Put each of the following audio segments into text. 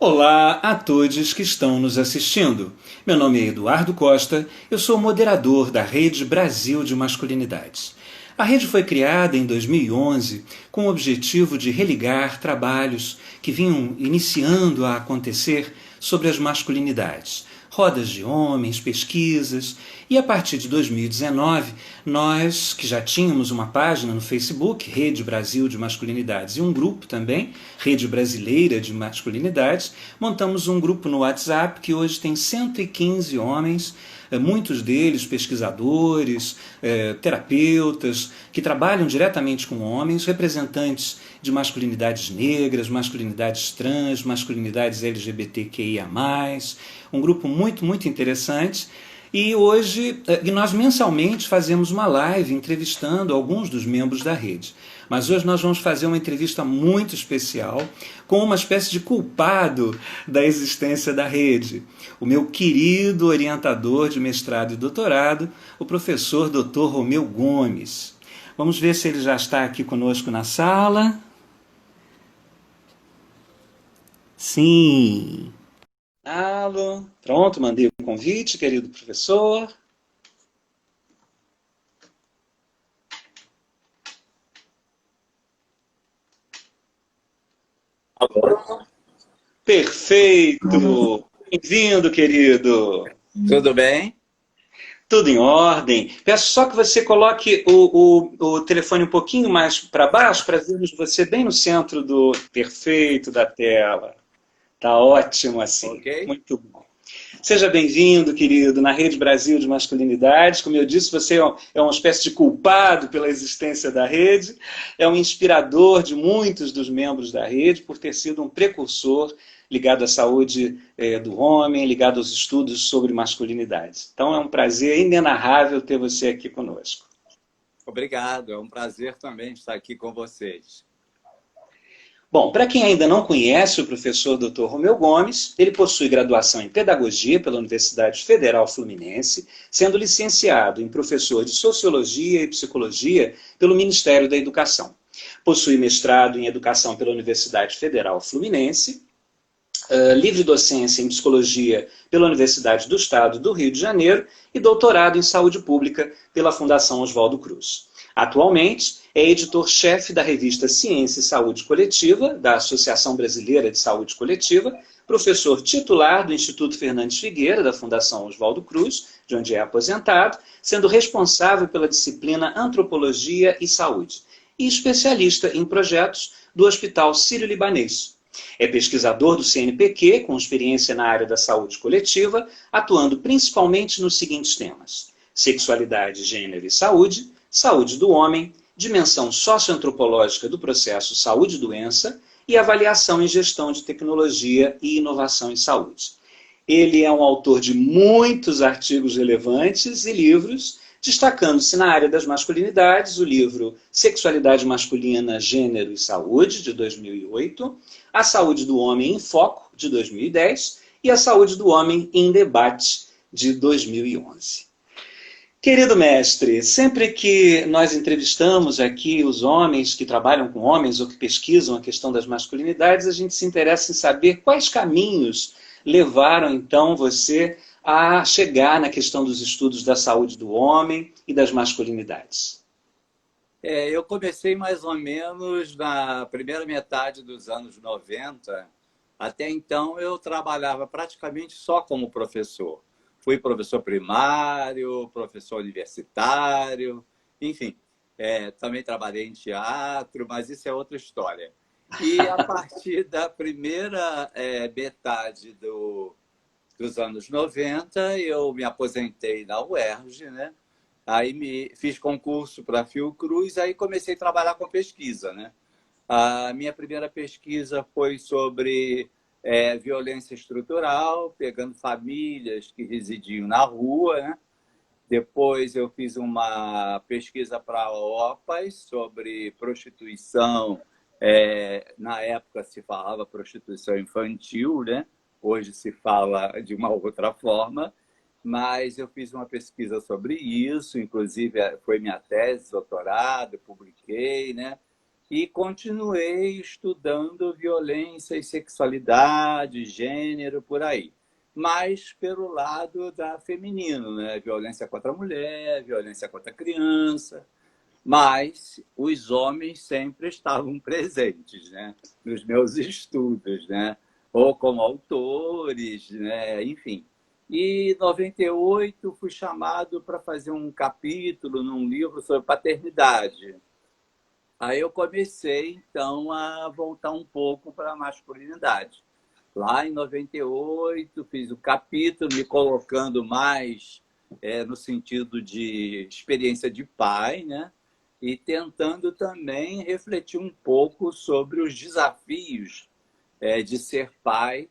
Olá a todos que estão nos assistindo. Meu nome é Eduardo Costa, eu sou moderador da Rede Brasil de Masculinidades. A rede foi criada em 2011 com o objetivo de religar trabalhos que vinham iniciando a acontecer sobre as masculinidades, rodas de homens, pesquisas, e a partir de 2019, nós, que já tínhamos uma página no Facebook, Rede Brasil de Masculinidades, e um grupo também, Rede Brasileira de Masculinidades, montamos um grupo no WhatsApp que hoje tem 115 homens, muitos deles pesquisadores, terapeutas, que trabalham diretamente com homens, representantes de masculinidades negras, masculinidades trans, masculinidades LGBTQIA+, um grupo muito interessante. E hoje, nós mensalmente fazemos uma live entrevistando alguns dos membros da rede. Mas hoje nós vamos fazer uma entrevista muito especial com uma espécie de culpado da existência da rede. O meu querido orientador de mestrado e doutorado, o professor Dr. Romeu Gomes. Vamos ver se ele já está aqui conosco na sala. Sim. Alô, pronto, mandei o convite, querido professor. Alô? Perfeito! Bem-vindo, querido! Tudo bem? Tudo em ordem. Peço só que você coloque o telefone um pouquinho mais para baixo para vermos você bem no centro do perfeito da tela. Tá ótimo assim. Ok. Muito bom. Seja bem-vindo, querido, na Rede Brasil de Masculinidades. Como eu disse, você é uma espécie de culpado pela existência da rede, é um inspirador de muitos dos membros da rede por ter sido um precursor ligado à saúde do homem, ligado aos estudos sobre masculinidade. Então é um prazer inenarrável ter você aqui conosco. Obrigado, é um prazer também estar aqui com vocês. Bom, para quem ainda não conhece o professor Dr. Romeu Gomes, ele possui graduação em Pedagogia pela Universidade Federal Fluminense, sendo licenciado em professor de Sociologia e Psicologia pelo Ministério da Educação. Possui mestrado em Educação pela Universidade Federal Fluminense, livre docência em Psicologia pela Universidade do Estado do Rio de Janeiro e doutorado em Saúde Pública pela Fundação Oswaldo Cruz. Atualmente, é editor-chefe da revista Ciência e Saúde Coletiva, da Associação Brasileira de Saúde Coletiva, professor titular do Instituto Fernandes Figueira, da Fundação Oswaldo Cruz, de onde é aposentado, sendo responsável pela disciplina Antropologia e Saúde, e especialista em projetos do Hospital Sírio-Libanês. É pesquisador do CNPq, com experiência na área da saúde coletiva, atuando principalmente nos seguintes temas: sexualidade, gênero e saúde, saúde do homem, dimensão socioantropológica do processo saúde e doença e avaliação e gestão de tecnologia e inovação em saúde. Ele é um autor de muitos artigos relevantes e livros, destacando-se na área das masculinidades, o livro Sexualidade Masculina, Gênero e Saúde, de 2008, A Saúde do Homem em Foco, de 2010, e A Saúde do Homem em Debate, de 2011. Querido mestre, sempre que nós entrevistamos aqui os homens que trabalham com homens ou que pesquisam a questão das masculinidades, a gente se interessa em saber quais caminhos levaram, então, você a chegar na questão dos estudos da saúde do homem e das masculinidades. Eu comecei mais ou menos na primeira metade dos anos 90. Até então, eu trabalhava praticamente só como professor. Fui professor primário, professor universitário, enfim. Também trabalhei em teatro, mas isso é outra história. E a partir da primeira metade dos anos 90, eu me aposentei na UERJ, né? Aí fiz concurso para a Fiocruz, aí comecei a trabalhar com pesquisa, né? A minha primeira pesquisa foi sobre violência estrutural, pegando famílias que residiam na rua, né? Depois eu fiz uma pesquisa para a OPAS sobre prostituição. Na época se falava prostituição infantil, né? Hoje se fala de uma outra forma, mas eu fiz uma pesquisa sobre isso, inclusive foi minha tese de doutorado, publiquei, né? e continuei estudando violência e sexualidade, gênero, por aí. Mas pelo lado da feminino, né? Violência contra a mulher, violência contra a criança. Mas os homens sempre estavam presentes, né? Nos meus estudos, né? Ou como autores, né? Enfim. E em 98 fui chamado para fazer um capítulo num livro sobre paternidade. Aí eu comecei, então, a voltar um pouco para a masculinidade. Lá em 98, fiz o capítulo, me colocando mais no sentido de experiência de pai, né? E tentando também refletir um pouco sobre os desafios de ser pai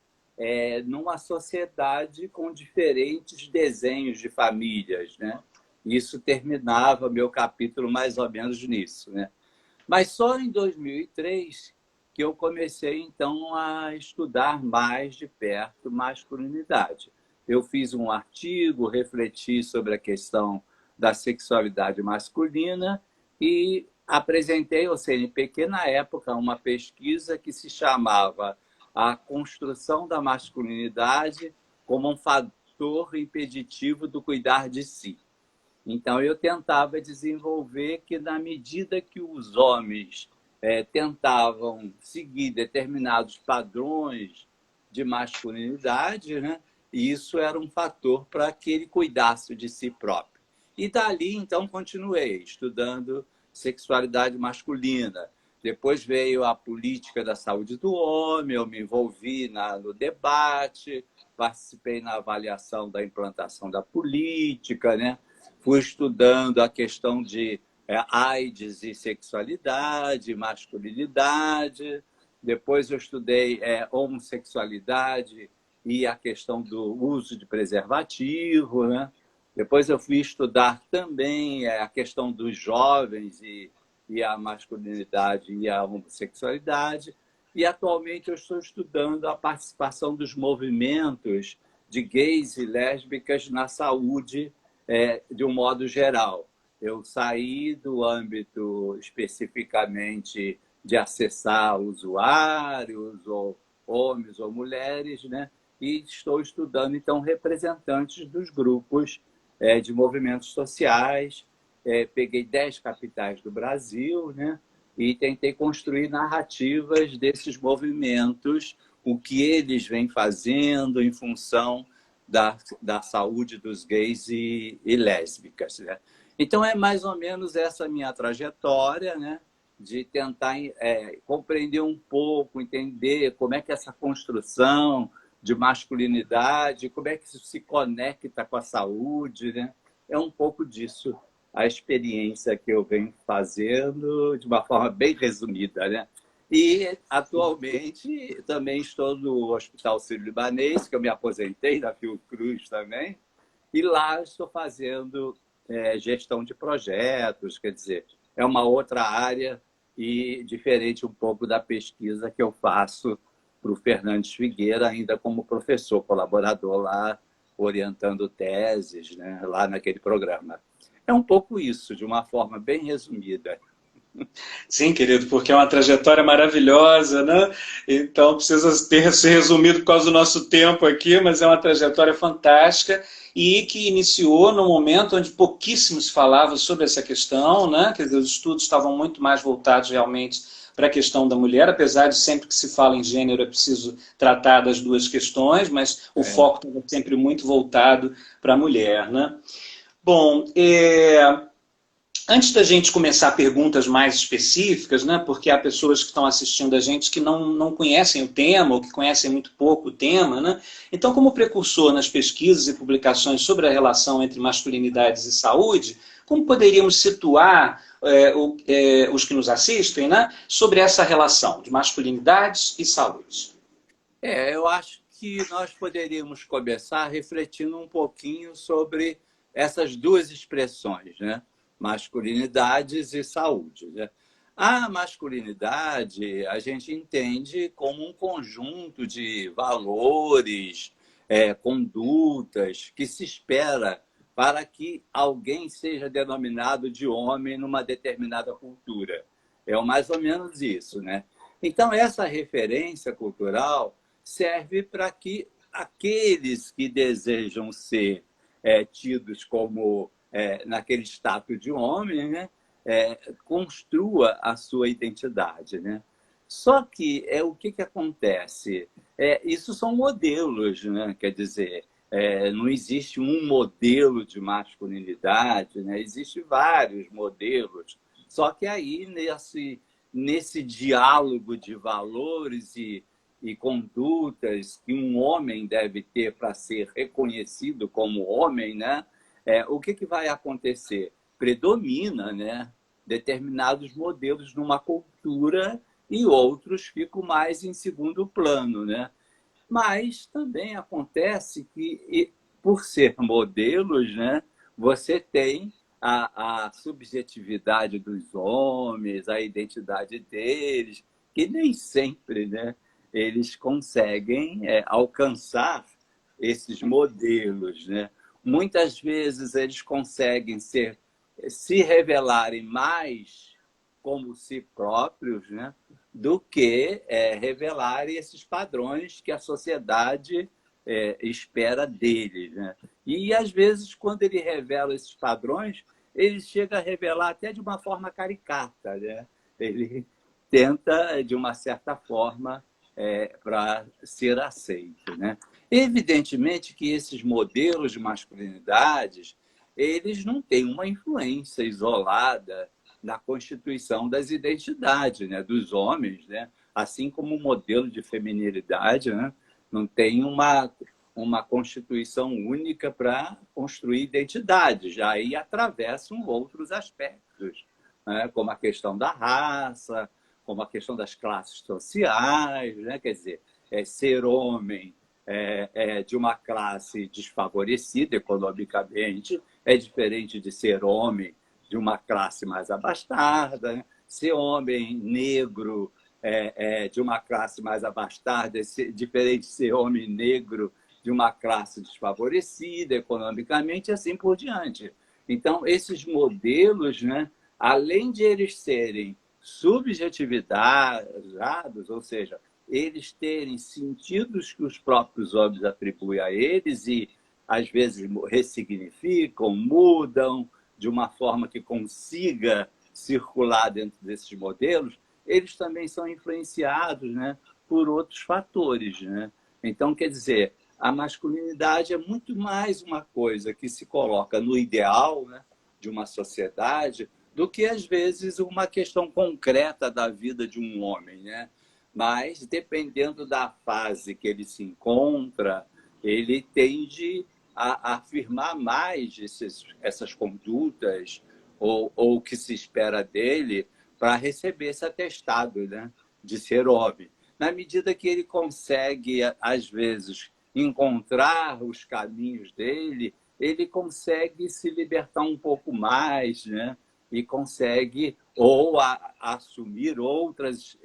numa sociedade com diferentes desenhos de famílias, né? Isso terminava meu capítulo mais ou menos nisso, né? Mas só em 2003 que eu comecei, então, a estudar mais de perto masculinidade. Eu fiz um artigo, refleti sobre a questão da sexualidade masculina e apresentei ao CNPq, na época, uma pesquisa que se chamava A Construção da Masculinidade como um fator impeditivo do cuidar de si. Então, eu tentava desenvolver que, na medida que os homens tentavam seguir determinados padrões de masculinidade, né, isso era um fator para que ele cuidasse de si próprio. E dali, então, continuei estudando sexualidade masculina. Depois veio a política da saúde do homem, eu me envolvi no debate, participei na avaliação da implantação da política, né? Fui estudando a questão de AIDS e sexualidade, masculinidade. Depois eu estudei homossexualidade e a questão do uso de preservativo, né? Depois eu fui estudar também a questão dos jovens e a masculinidade e a homossexualidade. E atualmente eu estou estudando a participação dos movimentos de gays e lésbicas na saúde de um modo geral. Eu saí do âmbito especificamente de acessar usuários, ou homens ou mulheres, né? E estou estudando, então, representantes dos grupos de movimentos sociais. Peguei 10 capitais do Brasil, né? E tentei construir narrativas desses movimentos, o que eles vêm fazendo em função da saúde dos gays e lésbicas, né? Então, é mais ou menos essa minha trajetória, né? De tentar compreender um pouco, entender como é que essa construção de masculinidade, como é que isso se conecta com a saúde, né? É um pouco disso a experiência que eu venho fazendo de uma forma bem resumida, né? E, atualmente, também estou no Hospital Sírio-Libanês, que eu me aposentei da Fiocruz também, e lá estou fazendo gestão de projetos, quer dizer, é uma outra área e diferente um pouco da pesquisa que eu faço para o Fernandes Figueira, ainda como professor colaborador lá, orientando teses, né, lá naquele programa. É um pouco isso, de uma forma bem resumida. Sim, querido, porque é uma trajetória maravilhosa, né? Então precisa ter ser resumido por causa do nosso tempo aqui, mas é uma trajetória fantástica e que iniciou no momento onde pouquíssimos falavam sobre essa questão, né? Quer dizer, os estudos estavam muito mais voltados realmente para a questão da mulher, apesar de sempre que se fala em gênero é preciso tratar das duas questões, mas o foco estava sempre muito voltado para a mulher, né? Bom, antes da gente começar perguntas mais específicas, né, porque há pessoas que estão assistindo a gente que não conhecem o tema ou que conhecem muito pouco o tema, né? Então, como precursor nas pesquisas e publicações sobre a relação entre masculinidades e saúde, como poderíamos situar os que nos assistem, né, sobre essa relação de masculinidades e saúde? Eu acho que nós poderíamos começar refletindo um pouquinho sobre essas duas expressões, né? Masculinidades e saúde, né? A masculinidade a gente entende como um conjunto de valores, condutas que se espera para que alguém seja denominado de homem numa determinada cultura. É mais ou menos isso, né? Então, essa referência cultural serve para que aqueles que desejam ser tidos como naquele status de homem, né, construa a sua identidade, né? Só que o que acontece? Isso são modelos, né? Quer dizer, não existe um modelo de masculinidade, né? Existem vários modelos. Só que aí, nesse diálogo de valores e condutas que um homem deve ter para ser reconhecido como homem, né? O que vai acontecer? Predomina, né, determinados modelos numa cultura e outros ficam mais em segundo plano, né? Mas também acontece que, por ser modelos, né, você tem a subjetividade dos homens, a identidade deles, que nem sempre, né, eles conseguem alcançar esses modelos, né? Muitas vezes eles conseguem se revelarem mais como si próprios, né, do que revelarem esses padrões que a sociedade espera deles, né? E, às vezes, quando ele revela esses padrões, ele chega a revelar até de uma forma caricata, né? Ele tenta, de uma certa forma, para ser aceito, né? Evidentemente que esses modelos de masculinidades, eles não têm uma influência isolada na constituição das identidades, né, dos homens, né? Assim como o modelo de feminilidade, né, não tem uma constituição única para construir identidade, já aí atravessam outros aspectos, né, como a questão da raça, como a questão das classes sociais, né? Quer dizer, ser homem de uma classe desfavorecida economicamente é diferente de ser homem de uma classe mais abastada, né? Ser homem negro de uma classe mais abastada é diferente de ser homem negro de uma classe desfavorecida economicamente e assim por diante. Então, esses modelos, né, além de eles serem subjetivizados, ou seja, eles terem sentidos que os próprios homens atribuem a eles e, às vezes, ressignificam, mudam, de uma forma que consiga circular dentro desses modelos, eles também são influenciados, né, por outros fatores, né? Então, quer dizer, a masculinidade é muito mais uma coisa que se coloca no ideal, né, de uma sociedade do que, às vezes, uma questão concreta da vida de um homem, né? Mas, dependendo da fase que ele se encontra, ele tende a afirmar mais essas condutas ou o que se espera dele para receber esse atestado, né, de ser homem. Na medida que ele consegue, às vezes, encontrar os caminhos dele, ele consegue se libertar um pouco mais, né? E consegue assumir outros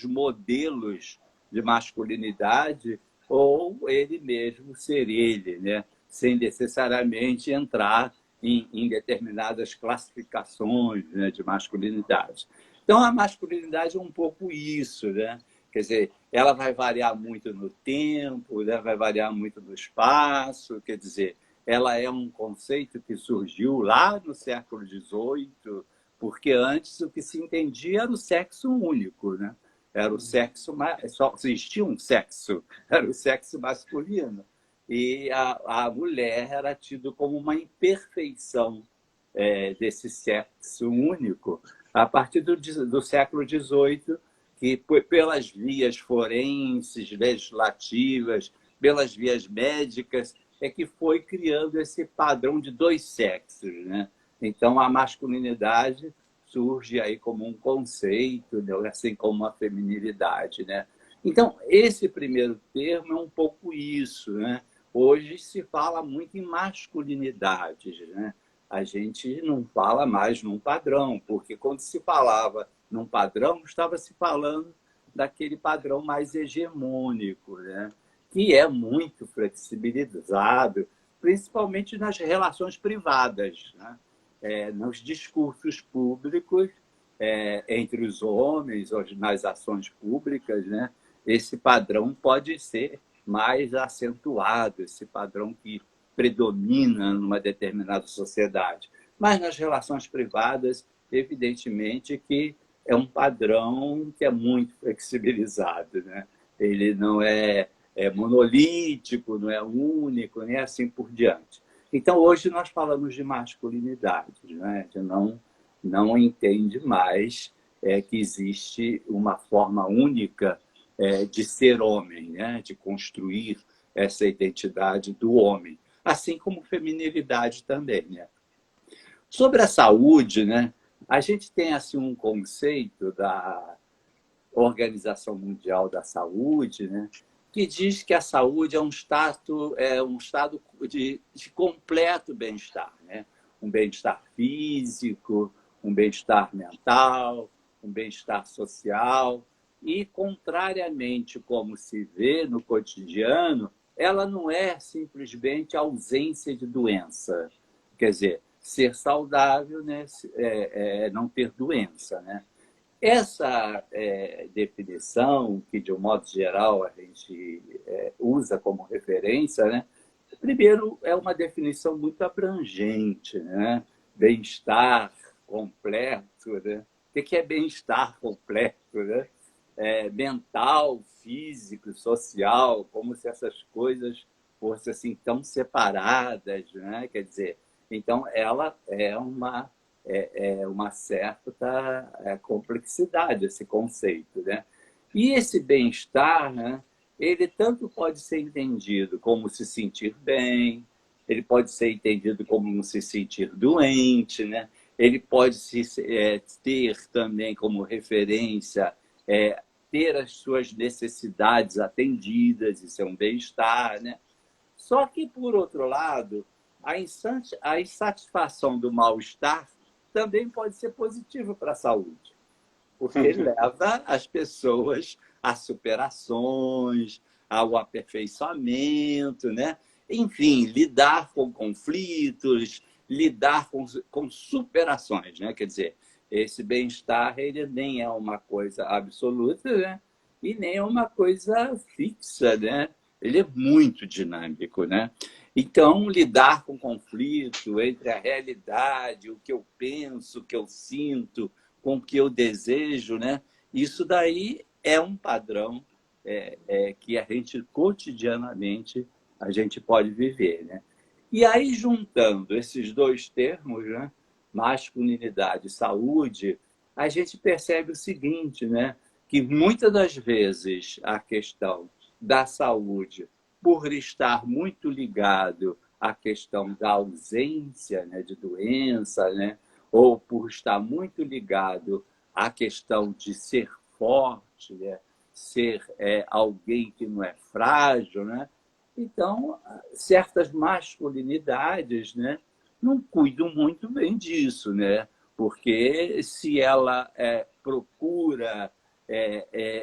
modelos de masculinidade ou ele mesmo ser ele, né? Sem necessariamente entrar em determinadas classificações, né, de masculinidade. Então, a masculinidade é um pouco isso, né? Quer dizer, ela vai variar muito no tempo, né? Vai variar muito no espaço, quer dizer, ela é um conceito que surgiu lá no século XVIII, porque antes o que se entendia era o sexo único, né? Era o sexo, só existia um sexo, era o sexo masculino. E a mulher era tida como uma imperfeição desse sexo único a partir do século XVIII, que pelas vias forenses, legislativas, pelas vias médicas, é que foi criando esse padrão de dois sexos, né? Então, a masculinidade surge aí como um conceito, né? Assim como a feminilidade, né? Então, esse primeiro termo é um pouco isso, né? Hoje se fala muito em masculinidades, né? A gente não fala mais num padrão, porque quando se falava num padrão, estava se falando daquele padrão mais hegemônico, né? Que é muito flexibilizado, principalmente nas relações privadas, né? Nos discursos públicos, entre os homens, nas ações públicas, né? Esse padrão pode ser mais acentuado, esse padrão que predomina numa determinada sociedade. Mas nas relações privadas, evidentemente que é um padrão que é muito flexibilizado, né? Ele não é monolítico, não é único, nem assim por diante. Então, hoje nós falamos de masculinidade, né? A gente não entende mais que existe uma forma única de ser homem, né? De construir essa identidade do homem, assim como feminilidade também, né? Sobre a saúde, né? A gente tem assim um conceito da Organização Mundial da Saúde, né? Que diz que a saúde é um estado de completo bem-estar, né? Um bem-estar físico, um bem-estar mental, um bem-estar social. E, contrariamente como se vê no cotidiano, ela não é simplesmente ausência de doença. Quer dizer, ser saudável, né, não ter doença, né? Essa definição, que de um modo geral a gente usa como referência, né? Primeiro, é uma definição muito abrangente, né? Bem-estar completo, né? O que é bem-estar completo, né? Mental, físico, social, como se essas coisas fossem assim tão separadas, né? Quer dizer, então ela uma certa complexidade esse conceito, né? E esse bem-estar, né? Ele tanto pode ser entendido como se sentir bem, ele pode ser entendido como se sentir doente, né? Ele pode ter também como referência ter as suas necessidades atendidas, isso é um bem-estar, né? Só que, por outro lado, a insatisfação do mal-estar também pode ser positiva para a saúde, porque leva as pessoas a superações, ao aperfeiçoamento, né? Enfim, lidar com conflitos, lidar com superações, né? Quer dizer, esse bem-estar ele nem é uma coisa absoluta, né? E nem é uma coisa fixa, né? Ele é muito dinâmico, né? Então, lidar com conflito entre a realidade, o que eu penso, o que eu sinto, com o que eu desejo, né? Isso daí é um padrão que a gente cotidianamente a gente pode viver, né? E aí, juntando esses dois termos, né? Masculinidade e saúde, a gente percebe o seguinte, né? Que muitas das vezes a questão da saúde, por estar muito ligado à questão da ausência, né, de doença, né, ou por estar muito ligado à questão de ser forte, né, ser alguém que não é frágil, né? Então, certas masculinidades, né, não cuidam muito bem disso, né? Porque se ela procura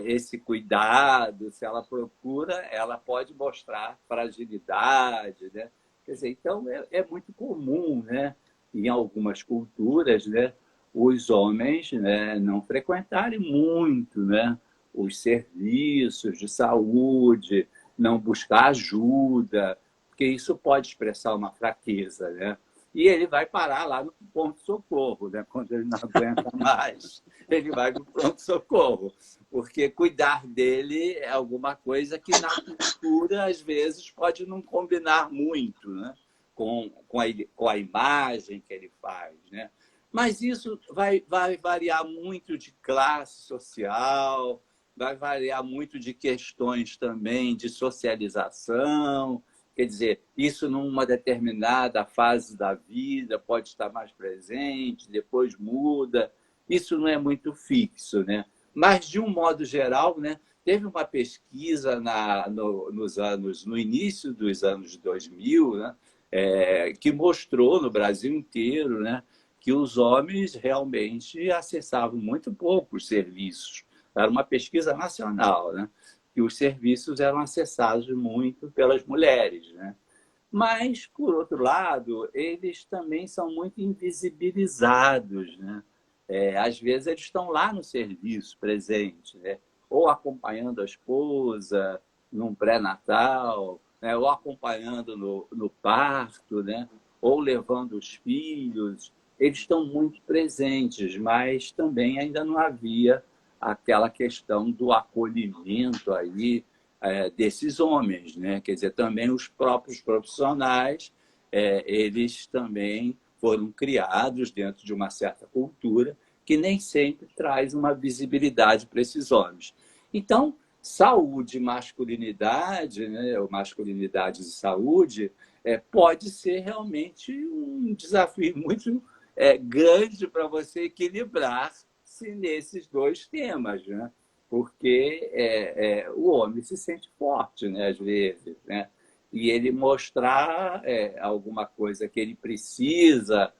esse cuidado, se ela procura, ela pode mostrar fragilidade, né? Quer dizer, então é muito comum, né? Em algumas culturas, né? Os homens, né? Não frequentarem muito, né? Os serviços de saúde, não buscar ajuda, porque isso pode expressar uma fraqueza, né? E ele vai parar lá no pronto-socorro, né? Quando ele não aguenta mais, ele vai para o pronto-socorro, porque cuidar dele é alguma coisa que na cultura, às vezes, pode não combinar muito, né? Com a imagem que ele faz, né? Mas isso vai variar muito de classe social, vai variar muito de questões também de socialização. Quer dizer, isso numa determinada fase da vida pode estar mais presente, depois muda. Isso não é muito fixo, né? Mas, de um modo geral, né, teve uma pesquisa no início dos anos 2000, né, que mostrou no Brasil inteiro, né, que os homens realmente acessavam muito pouco os serviços. Era uma pesquisa nacional, né? Que os serviços eram acessados muito pelas mulheres, né? Mas, por outro lado, eles também são muito invisibilizados, né? Às vezes eles estão lá no serviço presente, né? Ou acompanhando a esposa num pré-natal, né? Ou acompanhando no parto, né? Ou levando os filhos. Eles estão muito presentes, mas também ainda não havia aquela questão do acolhimento aí desses homens, né? Quer dizer, também os próprios profissionais, eles também foram criados dentro de uma certa cultura que nem sempre traz uma visibilidade para esses homens. Então, saúde e masculinidade, né, ou masculinidade e saúde, pode ser realmente um desafio muito grande para você equilibrar-se nesses dois temas, né? Porque o homem se sente forte, né, às vezes, né? E ele mostrar alguma coisa que ele precisa.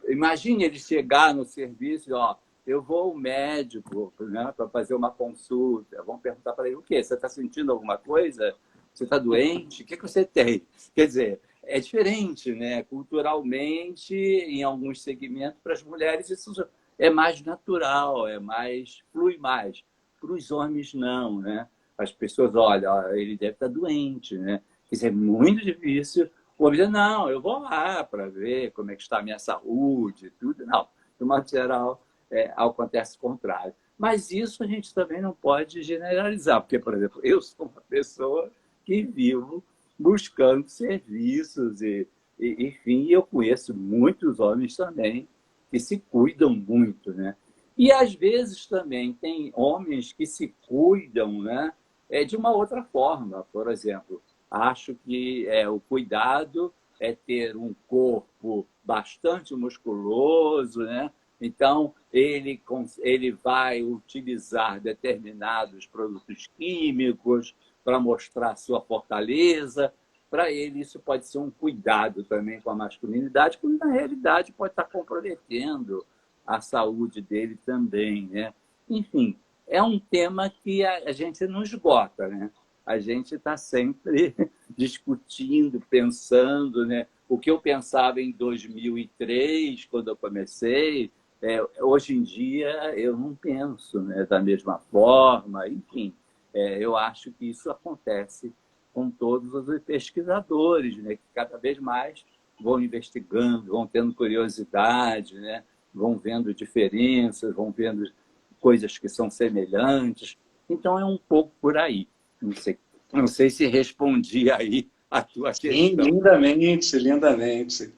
Imagine ele chegar no serviço, ó, eu vou ao médico, né, para fazer uma consulta. Vão perguntar para ele o quê? Você está sentindo alguma coisa? Você está doente? O que você tem? Quer dizer, é diferente, né? Culturalmente, em alguns segmentos, para as mulheres isso é mais natural, flui mais. Para os homens, não, né? As pessoas, olha, ele deve estar doente, né? Isso é muito difícil. O homem diz, não, eu vou lá para ver como é que está a minha saúde, tudo. Não, de modo geral, acontece o contrário. Mas isso a gente também não pode generalizar, porque, por exemplo, eu sou uma pessoa que vivo buscando serviços enfim, eu conheço muitos homens também que se cuidam muito, né? E às vezes também tem homens que se cuidam, né? De uma outra forma. Por exemplo, acho que o cuidado é ter um corpo bastante musculoso, né? Então, ele vai utilizar determinados produtos químicos para mostrar sua fortaleza. Para ele, isso pode ser um cuidado também com a masculinidade, que na realidade pode estar comprometendo a saúde dele também, né? Enfim, é um tema que a gente não esgota, né? A gente está sempre discutindo, pensando, né? O que eu pensava em 2003, quando eu comecei, hoje em dia eu não penso, né, da mesma forma. Enfim, eu acho que isso acontece com todos os pesquisadores, né, que cada vez mais vão investigando, vão tendo curiosidade, né, vão vendo diferenças, vão vendo coisas que são semelhantes. Então, é um pouco por aí. Não sei se respondi aí a tua Sim, questão. lindamente, lindamente.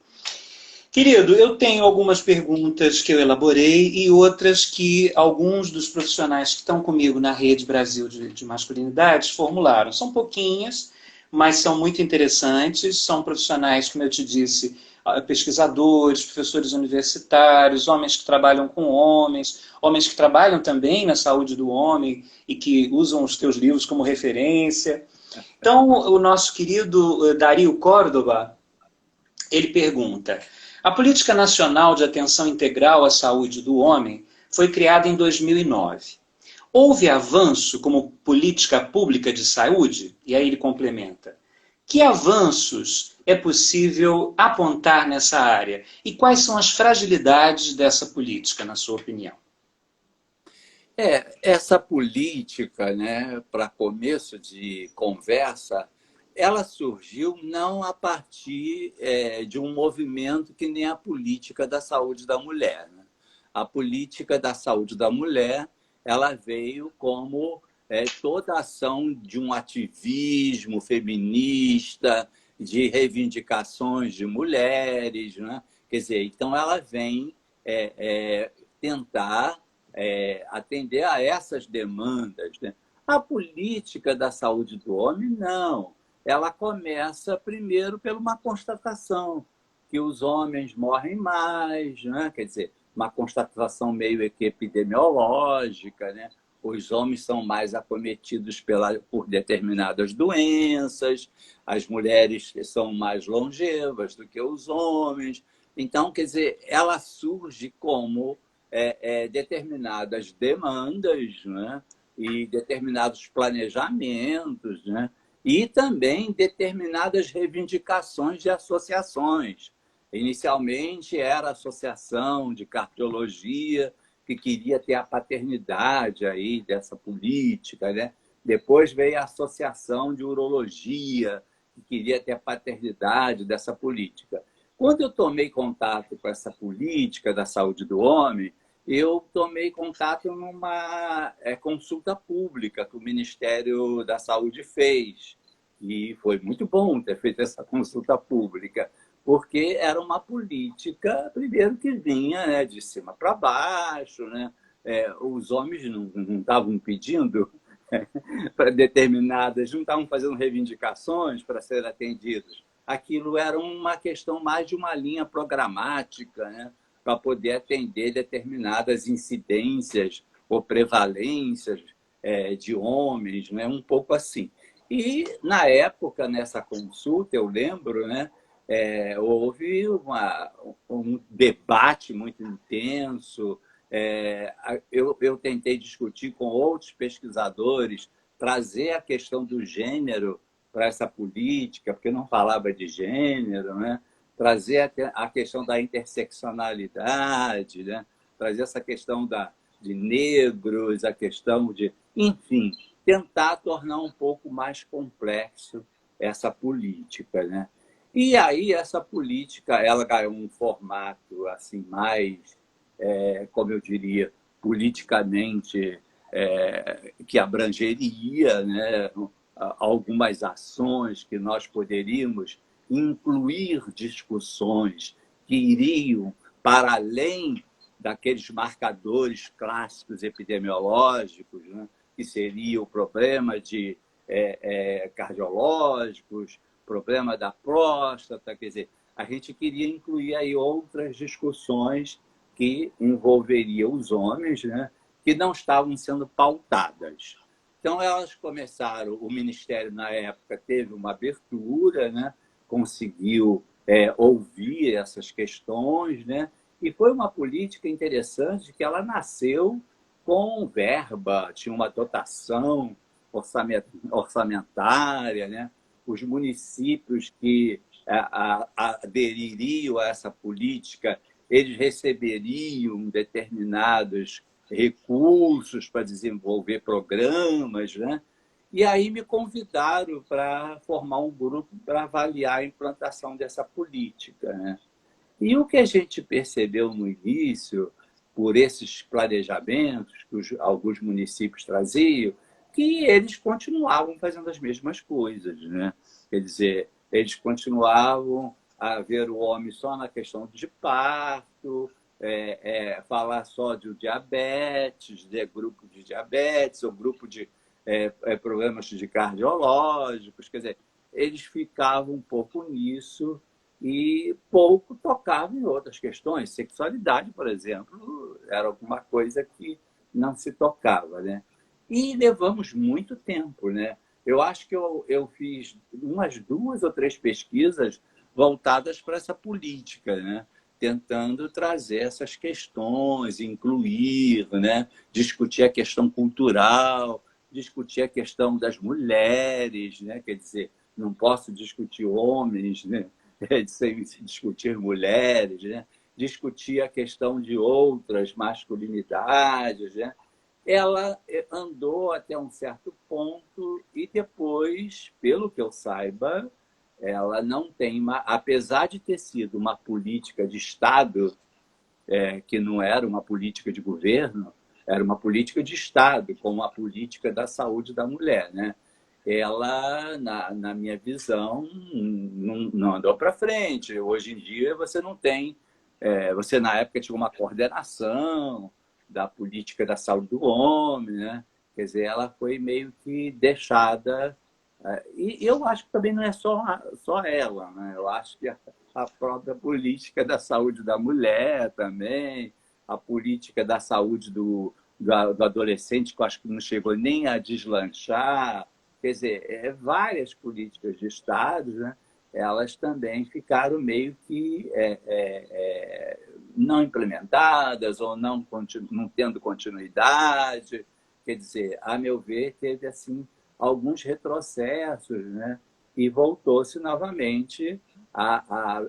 Querido, eu tenho algumas perguntas que eu elaborei e outras que alguns dos profissionais que estão comigo na Rede Brasil de Masculinidades formularam. São pouquinhas, mas são muito interessantes. São profissionais, como eu te disse, pesquisadores, professores universitários, homens que trabalham com homens, homens que trabalham também na saúde do homem e que usam os teus livros como referência. Então, o nosso querido Dario Córdoba, ele pergunta: a Política Nacional de Atenção Integral à Saúde do Homem foi criada em 2009. Houve avanço como política pública de saúde? E aí ele complementa: que avanços é possível apontar nessa área? E quais são as fragilidades dessa política, na sua opinião? Essa política, né, para começo de conversa, ela surgiu não a partir de um movimento que nem a política da saúde da mulher, né? A política da saúde da mulher, ela veio como toda a ação de um ativismo feminista, de reivindicações de mulheres, né? Quer dizer, então ela vem tentar atender a essas demandas, né? A política da saúde do homem, não. Ela começa primeiro por uma constatação que os homens morrem mais, né? Quer dizer, uma constatação meio que epidemiológica, né? Os homens são mais acometidos por determinadas doenças, as mulheres são mais longevas do que os homens. Então, quer dizer, ela surge como determinadas demandas, né? E determinados planejamentos, né? E também determinadas reivindicações de associações. Inicialmente era a Associação de Cardiologia, que queria ter a paternidade aí dessa política, né? Depois veio a Associação de Urologia, que queria ter a paternidade dessa política. Quando eu tomei contato com essa política da saúde do homem, eu tomei contato numa consulta pública que o Ministério da Saúde fez. E foi muito bom ter feito essa consulta pública, porque era uma política, primeiro, que vinha, né, de cima para baixo, né? Os homens não estavam pedindo para determinadas, não estavam fazendo reivindicações para serem atendidos. Aquilo era uma questão mais de uma linha programática, né, para poder atender determinadas incidências ou prevalências de homens, né, um pouco assim. E, na época, nessa consulta, eu lembro, né, houve um debate muito intenso. Eu tentei discutir com outros pesquisadores, trazer a questão do gênero para essa política, porque não falava de gênero, né? Trazer a questão da interseccionalidade, né? Trazer essa questão de negros, a questão de... Enfim, tentar tornar um pouco mais complexo essa política, né? E aí essa política ela ganhou um formato assim mais, como eu diria, politicamente que abrangeria, né, algumas ações que nós poderíamos incluir discussões que iriam para além daqueles marcadores clássicos epidemiológicos, né, que seria o problema de cardiológicos, problema da próstata, quer dizer, a gente queria incluir aí outras discussões que envolveriam os homens, né, que não estavam sendo pautadas. Então, elas começaram, o Ministério, na época, teve uma abertura, né, conseguiu ouvir essas questões, né, e foi uma política interessante que ela nasceu com verba, tinha uma dotação orçamentária, né? Os municípios que adeririam a essa política, eles receberiam determinados recursos para desenvolver programas, né? E aí me convidaram para formar um grupo para avaliar a implantação dessa política, né? E o que a gente percebeu no início, por esses planejamentos que alguns municípios traziam, que eles continuavam fazendo as mesmas coisas, né? Quer dizer, eles continuavam a ver o homem só na questão de parto, falar só de diabetes, de grupo de diabetes, ou grupo de problemas de cardiológicos, quer dizer, eles ficavam um pouco nisso e pouco tocavam em outras questões. Sexualidade, por exemplo, era alguma coisa que não se tocava, né? E levamos muito tempo, né? Eu acho que eu fiz umas 2 ou 3 pesquisas voltadas para essa política, né? Tentando trazer essas questões, incluir, né? Discutir a questão cultural, discutir a questão das mulheres, né? Quer dizer, não posso discutir homens, né? Sem discutir mulheres, né? Discutir a questão de outras masculinidades, né? Ela andou até um certo ponto e depois, pelo que eu saiba, ela não tem, apesar de ter sido uma política de Estado, que não era uma política de governo, era uma política de Estado, como a política da saúde da mulher, né? Ela, na minha visão, não andou para frente. Hoje em dia, você não tem... você, na época, tinha uma coordenação da política da saúde do homem, né? Quer dizer, ela foi meio que deixada... E eu acho que também não é só ela, né? Eu acho que a própria política da saúde da mulher também, a política da saúde do adolescente, que eu acho que não chegou nem a deslanchar. Quer dizer, várias políticas de Estado, né? Elas também ficaram meio que não implementadas ou não tendo continuidade. Quer dizer, a meu ver, teve assim alguns retrocessos, né? E voltou-se novamente a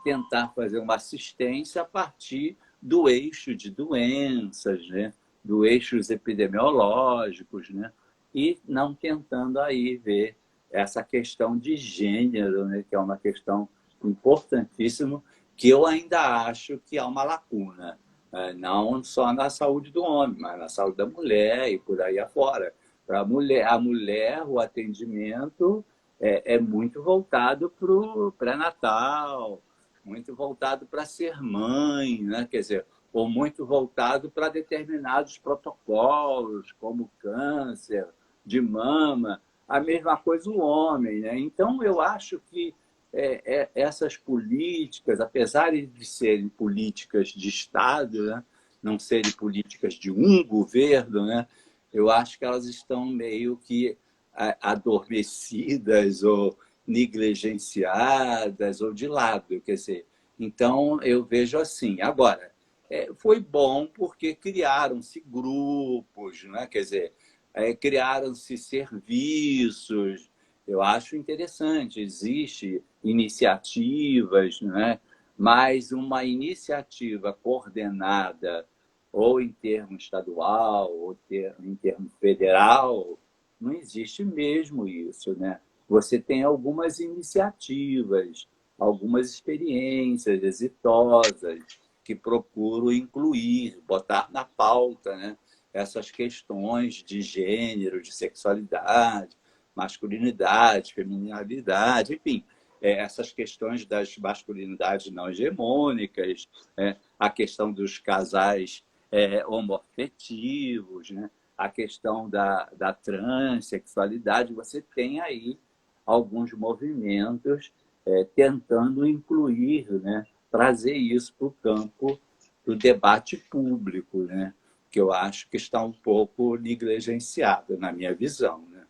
tentar fazer uma assistência a partir do eixo de doenças, né? Do eixos epidemiológicos, né? E não tentando aí ver essa questão de gênero, né? Que é uma questão importantíssima, que eu ainda acho que há uma lacuna, né? Não só na saúde do homem, mas na saúde da mulher e por aí afora. Para a mulher, o atendimento é muito voltado para o pré-natal, muito voltado para ser mãe, né? Quer dizer, ou muito voltado para determinados protocolos, como câncer de mama, a mesma coisa o homem, né? Então, eu acho que essas políticas, apesar de serem políticas de Estado, né? Não serem políticas de um governo, né? Eu acho que elas estão meio que adormecidas ou negligenciadas ou de lado, quer dizer. Então, eu vejo assim. Agora, foi bom porque criaram-se grupos, né? Quer dizer, criaram-se serviços. Eu acho interessante, existe iniciativas, né? Mas uma iniciativa coordenada ou em termo estadual, ou em termo federal, não existe mesmo isso, né? Você tem algumas iniciativas, algumas experiências exitosas que procuram incluir, botar na pauta, né? Essas questões de gênero, de sexualidade, masculinidade, feminilidade, enfim, essas questões das masculinidades não hegemônicas, a questão dos casais homoafetivos, né? A questão da transexualidade. Você tem aí alguns movimentos tentando incluir, né? Trazer isso para o campo do debate público, né? Que eu acho que está um pouco negligenciado, na minha visão, né?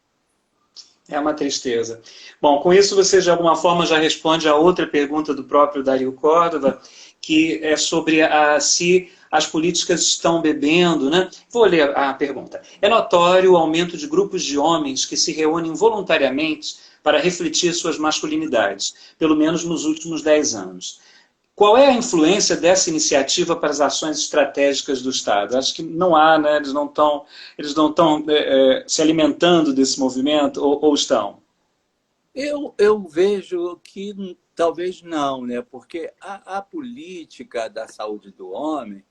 É uma tristeza. Bom, com isso você de alguma forma já responde a outra pergunta do próprio Dario Córdova, que é sobre se as políticas estão bebendo, né? Vou ler a pergunta. É notório o aumento de grupos de homens que se reúnem voluntariamente para refletir suas masculinidades, pelo menos nos últimos 10 anos. Qual é a influência dessa iniciativa para as ações estratégicas do Estado? Acho que não há, né? Eles não estão se alimentando desse movimento, ou estão? Eu vejo que talvez não, né? Porque a política da saúde do homem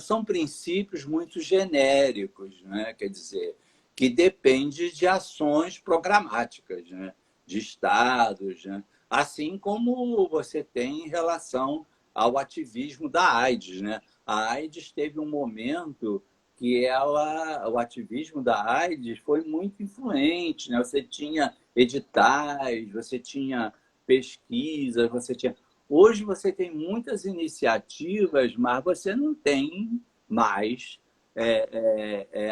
são princípios muito genéricos, né? Quer dizer, que depende de ações programáticas, né? De estados, né? Assim como você tem em relação ao ativismo da AIDS, né? A AIDS teve um momento que o ativismo da AIDS foi muito influente, né? Você tinha editais, você tinha pesquisas, você tinha... Hoje você tem muitas iniciativas, mas você não tem mais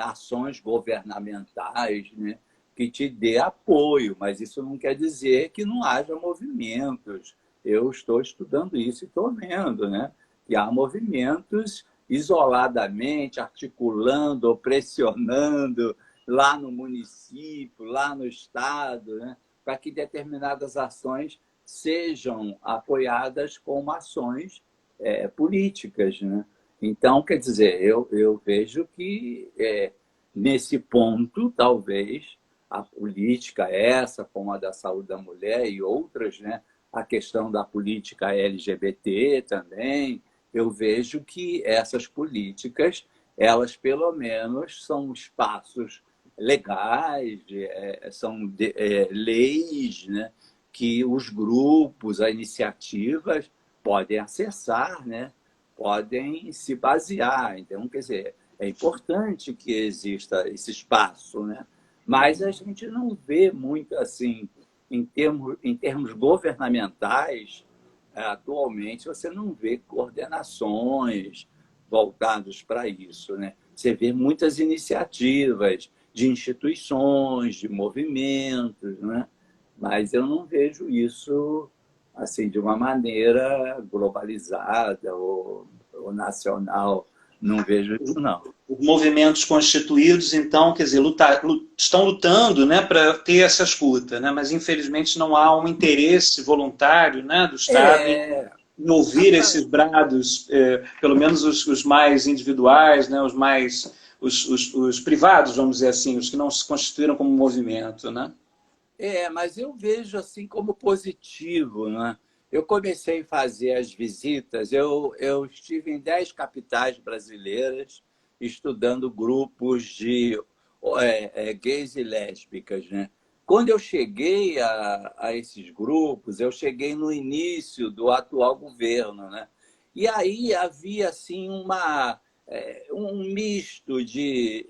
ações governamentais, né, que te dê apoio, mas isso não quer dizer que não haja movimentos. Eu estou estudando isso e estou vendo, né, que há movimentos isoladamente, articulando ou pressionando lá no município, lá no estado, né, para que determinadas ações sejam apoiadas como ações políticas, né? Então, quer dizer, eu vejo que nesse ponto, talvez, a política essa, como a da saúde da mulher e outras, né? A questão da política LGBT também, eu vejo que essas políticas, elas pelo menos são espaços legais, são leis, né? Que os grupos, as iniciativas podem acessar, né? Podem se basear. Então, quer dizer, é importante que exista esse espaço, né? Mas a gente não vê muito assim, em termos governamentais, atualmente você não vê coordenações voltadas para isso, né? Você vê muitas iniciativas de instituições, de movimentos, né? Mas eu não vejo isso assim de uma maneira globalizada ou nacional. Não vejo isso, não. Os movimentos constituídos, então, quer dizer, estão lutando, né, para ter essa escuta, né, mas infelizmente não há um interesse voluntário, né, do Estado É, em ouvir esses brados, pelo menos os mais individuais, né, os privados, vamos dizer assim, os que não se constituíram como movimento, né? Mas eu vejo assim como positivo, né? Eu comecei a fazer as visitas, eu estive em 10 capitais brasileiras estudando grupos de gays e lésbicas, né? Quando eu cheguei a esses grupos, eu cheguei no início do atual governo, né? E aí havia assim um misto de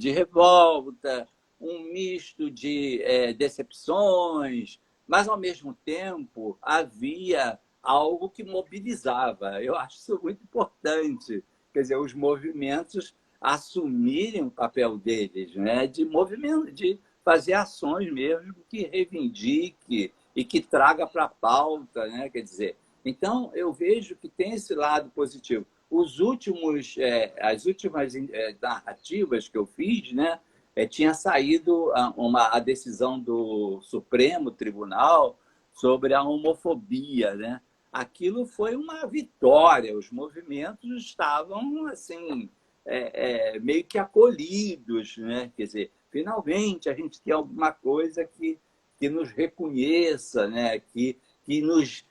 revolta, um misto de decepções, mas, ao mesmo tempo, havia algo que mobilizava. Eu acho isso muito importante. Quer dizer, os movimentos assumirem o papel deles, né? De movimento, de fazer ações mesmo que reivindique e que traga para a pauta, né? Quer dizer, então eu vejo que tem esse lado positivo. As últimas narrativas que eu fiz, né? Tinha saído a decisão do Supremo Tribunal sobre a homofobia, né? Aquilo foi uma vitória, os movimentos estavam assim meio que acolhidos, né? Quer dizer, finalmente a gente tem alguma coisa que nos reconheça, né? Que nos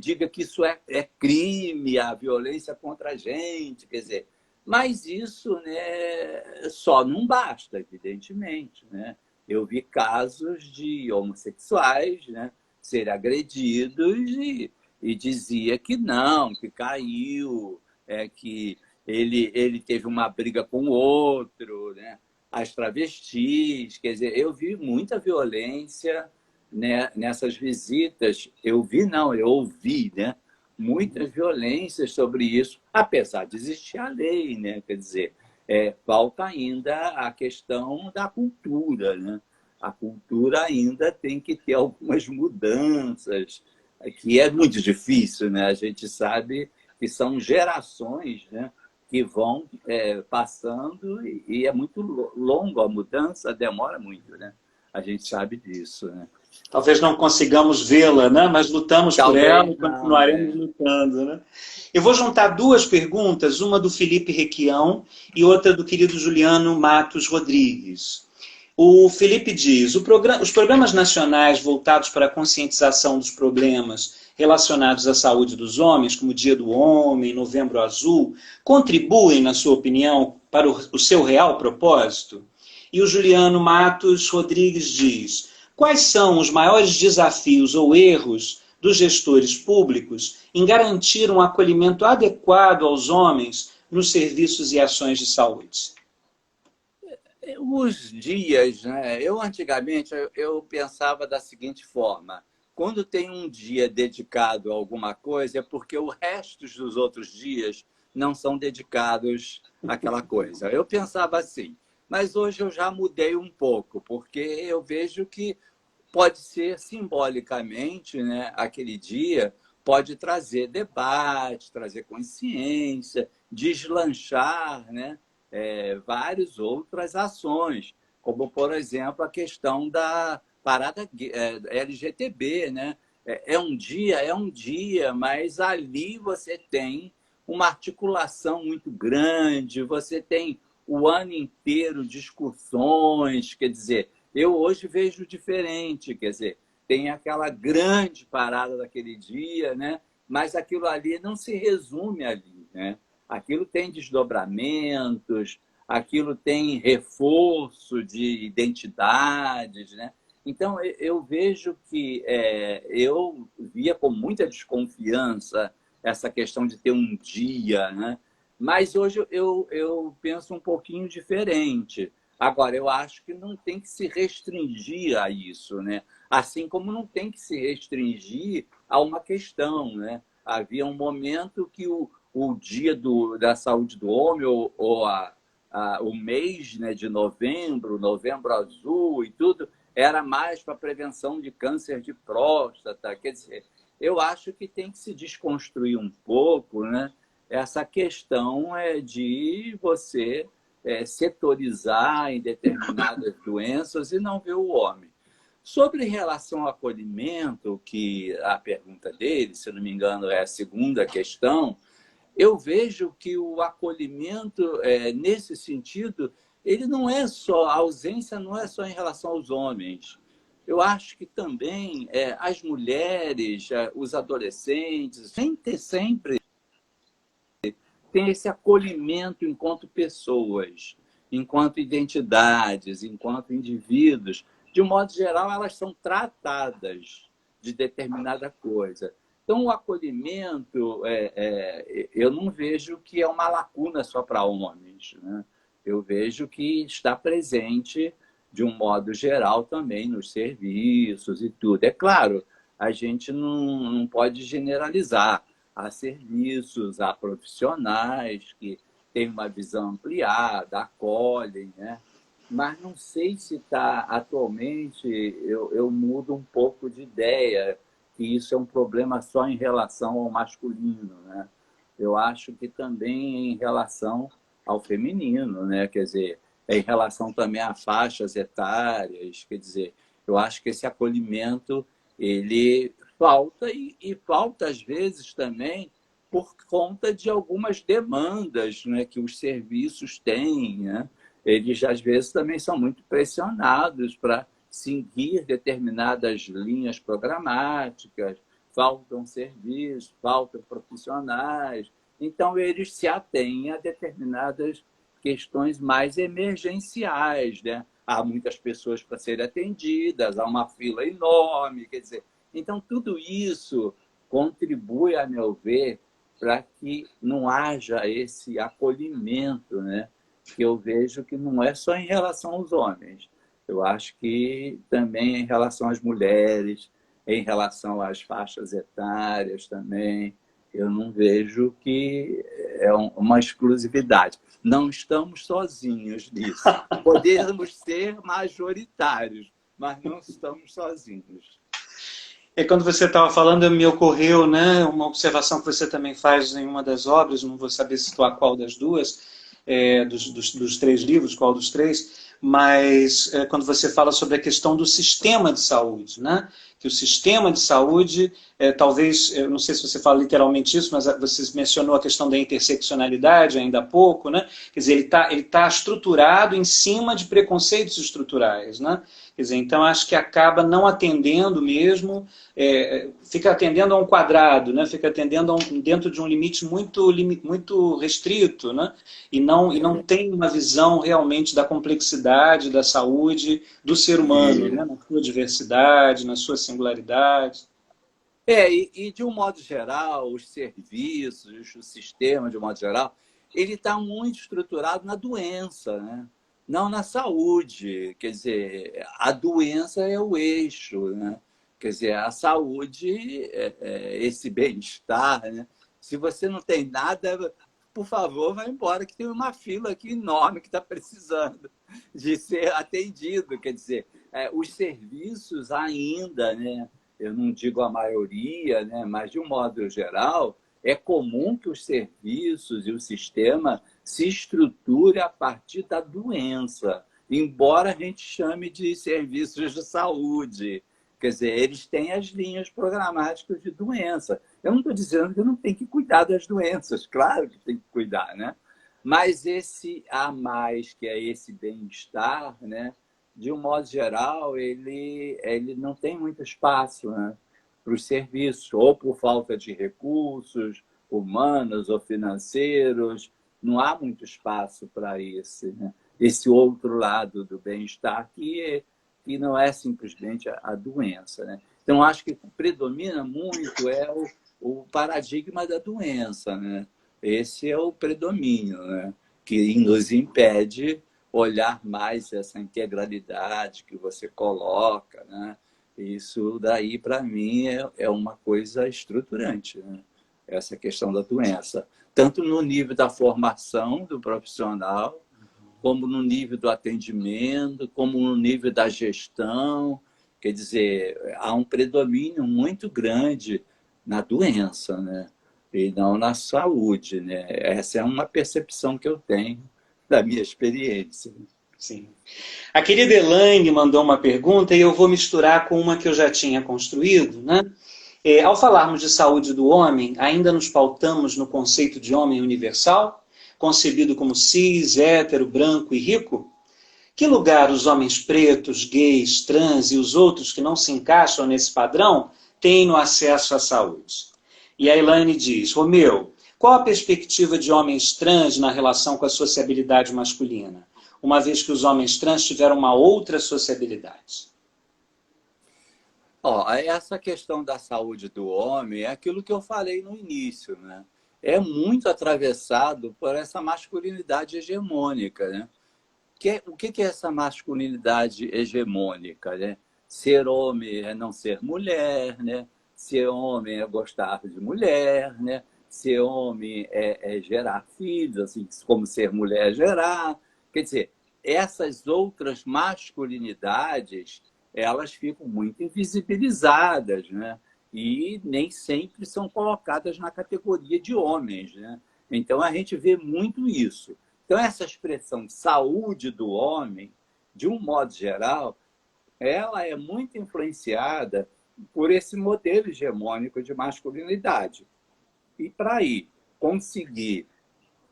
diga que isso é crime, a violência contra a gente, quer dizer, mas isso, né, só não basta, evidentemente, né? Eu vi casos de homossexuais, né, serem agredidos e dizia que não, que caiu, que ele teve uma briga com o outro, né? As travestis, quer dizer, eu vi muita violência, né, nessas visitas. Eu vi, não, eu ouvi, né? Muitas violências sobre isso, apesar de existir a lei, né? Quer dizer, falta ainda a questão da cultura, né? A cultura ainda tem que ter algumas mudanças, que é muito difícil, né? A gente sabe que são gerações, né, que vão passando e é muito longo a mudança, demora muito, né? A gente sabe disso, né? Talvez não consigamos vê-la, né? Mas lutamos por ela Talvez e não, continuaremos lutando, né? Eu vou juntar duas perguntas, uma do Felipe Requião e outra do querido Juliano Matos Rodrigues. O Felipe diz, os programas nacionais voltados para a conscientização dos problemas relacionados à saúde dos homens, como o Dia do Homem, Novembro Azul, contribuem, na sua opinião, para o seu real propósito? E o Juliano Matos Rodrigues diz, quais são os maiores desafios ou erros dos gestores públicos em garantir um acolhimento adequado aos homens nos serviços e ações de saúde? Os dias, né? Eu antigamente eu pensava da seguinte forma: quando tem um dia dedicado a alguma coisa, é porque o resto dos outros dias não são dedicados àquela coisa. Eu pensava assim, mas hoje eu já mudei um pouco, porque eu vejo que pode ser simbolicamente, né? Aquele dia pode trazer debate, trazer consciência, deslanchar, né? Várias outras ações, como, por exemplo, a questão da parada LGTB, né? É um dia, mas ali você tem uma articulação muito grande, você tem o ano inteiro discussões, quer dizer, eu hoje vejo diferente, quer dizer, tem aquela grande parada daquele dia, né? Mas aquilo ali não se resume ali, né? Aquilo tem desdobramentos, aquilo tem reforço de identidades, né? Então, eu vejo que eu via com muita desconfiança essa questão de ter um dia, né? Mas hoje eu penso um pouquinho diferente. Agora, eu acho que não tem que se restringir a isso, né? Assim como não tem que se restringir a uma questão, né? Havia um momento que o dia da saúde do homem, ou o mês, né, de novembro, novembro azul e tudo, era mais para prevenção de câncer de próstata. Quer dizer, eu acho que tem que se desconstruir um pouco, né, essa questão de você setorizar em determinadas doenças e não ver o homem. Sobre relação ao acolhimento, que a pergunta dele, se eu não me engano, é a segunda questão, eu vejo que o acolhimento, nesse sentido, ele não é só, a ausência não é só em relação aos homens. Eu acho que também as mulheres, os adolescentes, tem que ter sempre tem esse acolhimento enquanto pessoas, enquanto identidades, enquanto indivíduos. De um modo geral, elas são tratadas de determinada coisa. Então, o acolhimento, eu não vejo que é uma lacuna só para homens, né? Eu vejo que está presente, de um modo geral, também nos serviços e tudo. É claro, a gente não pode generalizar. Há serviços, há profissionais que têm uma visão ampliada, acolhem, né? Mas não sei se está atualmente, eu mudo um pouco de ideia, que isso é um problema só em relação ao masculino, né? Eu acho que também em relação ao feminino, né? Quer dizer, em relação também a faixas etárias, quer dizer, eu acho que esse acolhimento ele falta e falta às vezes também por conta de algumas demandas, né, que os serviços têm, né? Eles às vezes também são muito pressionados para seguir determinadas linhas programáticas, faltam serviços, faltam profissionais, então eles se atêm a determinadas questões mais emergenciais, né? Há muitas pessoas para serem atendidas, há uma fila enorme, quer dizer, então tudo isso contribui, a meu ver, para que não haja esse acolhimento, né? Que eu vejo que não é só em relação aos homens. Eu acho que também em relação às mulheres, em relação às faixas etárias também, eu não vejo que é uma exclusividade. Não estamos sozinhos nisso. Podemos ser majoritários, mas não estamos sozinhos. Quando você estava falando, me ocorreu, né, uma observação que você também faz em uma das obras, não vou saber situar qual das duas, dos três livros, qual dos três, mas quando você fala sobre a questão do sistema de saúde, né? Que o sistema de saúde, talvez, eu não sei se você fala literalmente isso, mas você mencionou a questão da interseccionalidade ainda há pouco, né? Quer dizer, ele tá estruturado em cima de preconceitos estruturais, né? Quer dizer, então acho que acaba não atendendo mesmo, fica atendendo a um quadrado, né? Fica atendendo dentro de um limite muito restrito, né? E não tem uma visão realmente da complexidade da saúde do ser humano, né? Na sua diversidade, na sua singularidade. E de um modo geral, os serviços, o sistema, de um modo geral, ele está muito estruturado na doença, né? Não na saúde. Quer dizer, a doença é o eixo, né? Quer dizer, a saúde, esse bem-estar, né? Se você não tem nada, por favor, vá embora, que tem uma fila aqui enorme que está precisando de ser atendido. Quer dizer, os serviços ainda, né? Eu não digo a maioria, né? Mas, de um modo geral, é comum que os serviços e o sistema se estruture a partir da doença, embora a gente chame de serviços de saúde. Quer dizer, eles têm as linhas programáticas de doença. Eu não estou dizendo que não tem que cuidar das doenças, claro que tem que cuidar, né? Mas esse a mais, que é esse bem-estar, né? De um modo geral, ele não tem muito espaço, né, para os serviços, ou por falta de recursos humanos ou financeiros. Não há muito espaço para esse, né? Esse outro lado do bem-estar, que não é simplesmente a doença, né? Então, acho que predomina muito o paradigma da doença, né? Esse é o predomínio, né? Que nos impede olhar mais essa integralidade que você coloca, né? Isso daí, para mim, é uma coisa estruturante, né? Essa questão da doença. Tanto no nível da formação do profissional, como no nível do atendimento, como no nível da gestão. Quer dizer, há um predomínio muito grande na doença, né? E não na saúde, né? Essa é uma percepção que eu tenho da minha experiência. Sim. A querida Elaine mandou uma pergunta e eu vou misturar com uma que eu já tinha construído, né? Ao falarmos de saúde do homem, ainda nos pautamos no conceito de homem universal, concebido como cis, hétero, branco e rico? Que lugar os homens pretos, gays, trans e os outros que não se encaixam nesse padrão têm no acesso à saúde? E a Elaine diz, Romeu, qual a perspectiva de homens trans na relação com a sociabilidade masculina, uma vez que os homens trans tiveram uma outra sociabilidade? Ó, essa questão da saúde do homem é aquilo que eu falei no início, né? É muito atravessado por essa masculinidade hegemônica, né? O que é essa masculinidade hegemônica, né? Ser homem é não ser mulher, né? Ser homem é gostar de mulher, né? Ser homem é gerar filhos, assim como ser mulher é gerar. Quer dizer, essas outras masculinidades, elas ficam muito invisibilizadas, né? E nem sempre são colocadas na categoria de homens, né? Então a gente vê muito isso. Então, essa expressão saúde do homem, de um modo geral, ela é muito influenciada por esse modelo hegemônico de masculinidade. E para aí conseguir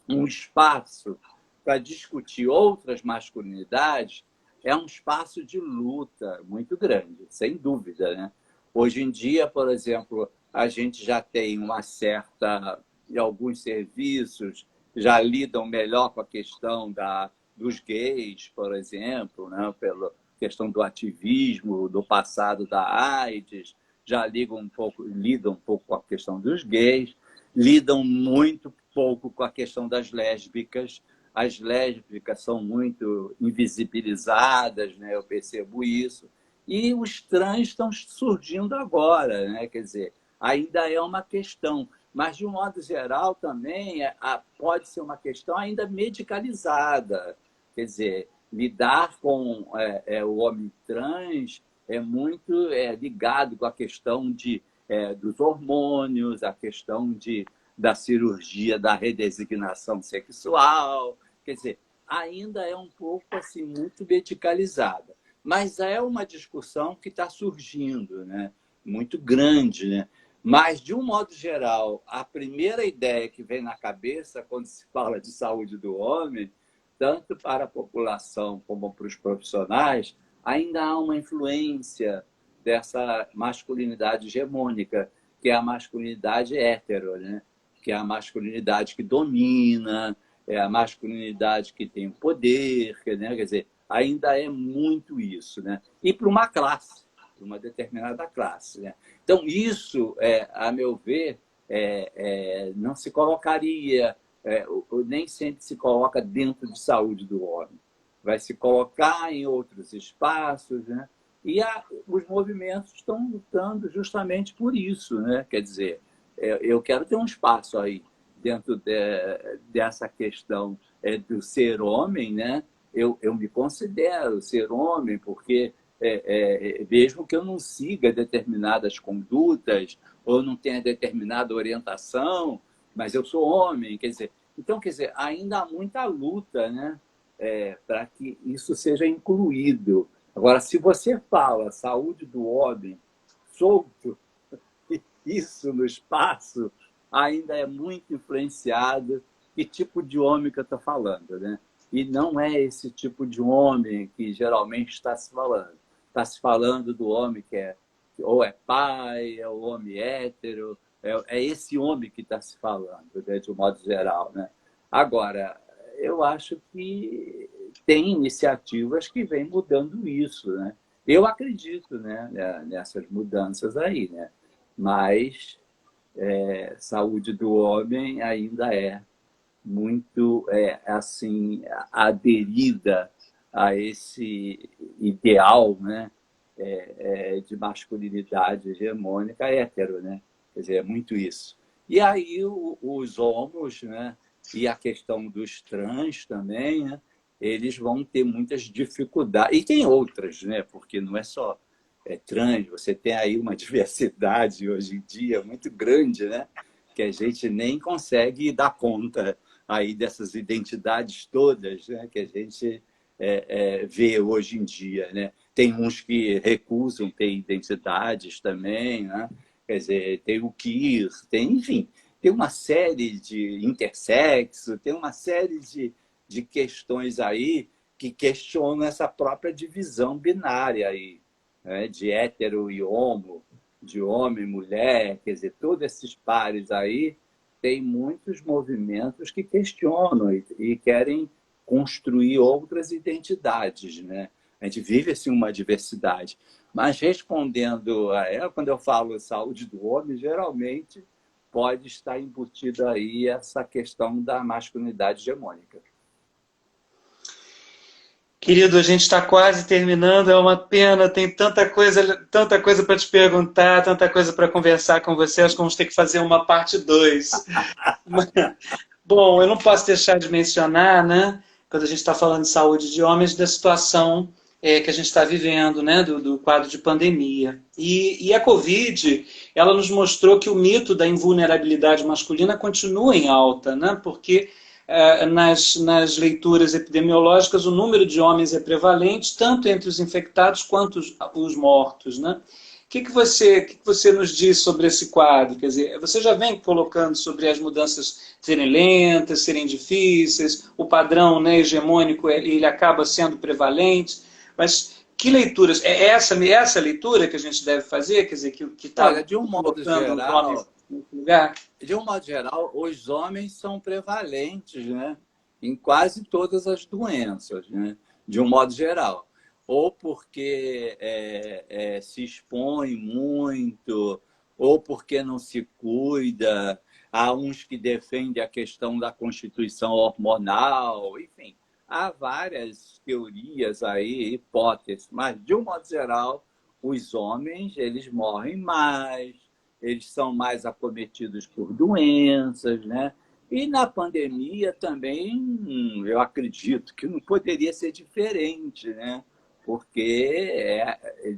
um espaço para discutir outras masculinidades, é um espaço de luta muito grande, sem dúvida, né? Hoje em dia, por exemplo, a gente já tem uma certa, e alguns serviços já lidam melhor com a questão dos gays, por exemplo, né? Pela questão do ativismo, do passado da AIDS, já lidam um pouco com a questão dos gays, lidam muito pouco com a questão das lésbicas. As lésbicas são muito invisibilizadas, né? Eu percebo isso. E os trans estão surgindo agora, né? Quer dizer, ainda é uma questão, mas de um modo geral também pode ser uma questão ainda medicalizada. Quer dizer, lidar com o homem trans é muito ligado com a questão dos hormônios, a questão da cirurgia da redesignação sexual. Quer dizer, ainda é um pouco assim, muito medicalizada. Mas é uma discussão que está surgindo, né? Muito grande. Né? Mas, de um modo geral, a primeira ideia que vem na cabeça quando se fala de saúde do homem, tanto para a população como para os profissionais, ainda há uma influência dessa masculinidade hegemônica, que é a masculinidade hétero, né? Que é a masculinidade que domina, é a masculinidade que tem o poder, né? Quer dizer, ainda é muito isso, né? E para uma classe, para uma determinada classe, né? Então, isso, a meu ver, não se colocaria, nem sempre se coloca dentro de saúde do homem. Vai se colocar em outros espaços, né? E os movimentos estão lutando justamente por isso, né? Quer dizer, eu quero ter um espaço aí dentro dessa questão do ser homem, né? Eu me considero ser homem porque mesmo que eu não siga determinadas condutas ou não tenha determinada orientação, mas eu sou homem, quer dizer, então, quer dizer, ainda há muita luta, né? Para que isso seja incluído. Agora, se você fala saúde do homem solto, isso no espaço ainda é muito influenciado que tipo de homem que eu estou falando, né? E não é esse tipo de homem que geralmente está se falando. Está se falando do homem que ou é pai, é o homem hétero, é esse homem que está se falando, né, de um modo geral, né? Agora, eu acho que tem iniciativas que vêm mudando isso, né? Eu acredito, né, nessas mudanças aí, né? Mas saúde do homem ainda é muito assim aderida a esse ideal, né, de masculinidade hegemônica hétero, né? Quer dizer, é muito isso. E aí os homos, né, e a questão dos trans também, né, eles vão ter muitas dificuldades. E tem outras, né? Porque não é só trans, você tem aí uma diversidade hoje em dia muito grande, né? Que a gente nem consegue dar conta aí dessas identidades todas, né? Que a gente vê hoje em dia, né? Tem uns que recusam ter identidades também, né? Quer dizer, tem o queer, tem, enfim, tem uma série de intersexo, tem uma série de questões aí que questionam essa própria divisão binária aí, né? De hétero e homo, de homem e mulher, quer dizer, todos esses pares aí, tem muitos movimentos que questionam e querem construir outras identidades, né? A gente vive assim uma diversidade. Mas respondendo a ela, quando eu falo saúde do homem, geralmente pode estar embutida aí essa questão da masculinidade hegemônica. Querido, a gente está quase terminando, é uma pena, tem tanta coisa para te perguntar, tanta coisa para conversar com você, acho que vamos ter que fazer uma parte 2. Bom, eu não posso deixar de mencionar, né, quando a gente está falando de saúde de homens, da situação que a gente está vivendo, né, do quadro de pandemia. E a Covid, ela nos mostrou que o mito da invulnerabilidade masculina continua em alta, né, porque nas leituras epidemiológicas, o número de homens é prevalente, tanto entre os infectados quanto os mortos, né? O que você nos diz sobre esse quadro? Quer dizer, você já vem colocando sobre as mudanças serem lentas, serem difíceis, o padrão, né, hegemônico ele acaba sendo prevalente, mas que leituras? É essa leitura que a gente deve fazer? Quer dizer, que está Olha, de um modo colocando os homens geral, nesse lugar? os homens são prevalentes, né, em quase todas as doenças, né, de um modo geral. Ou porque se expõe muito, ou porque não se cuida. Há uns que defendem a questão da constituição hormonal, enfim. Há várias teorias aí, hipóteses, mas, de um modo geral, os homens eles morrem mais, eles são mais acometidos por doenças, né? E na pandemia também, eu acredito que não poderia ser diferente, né? Porque,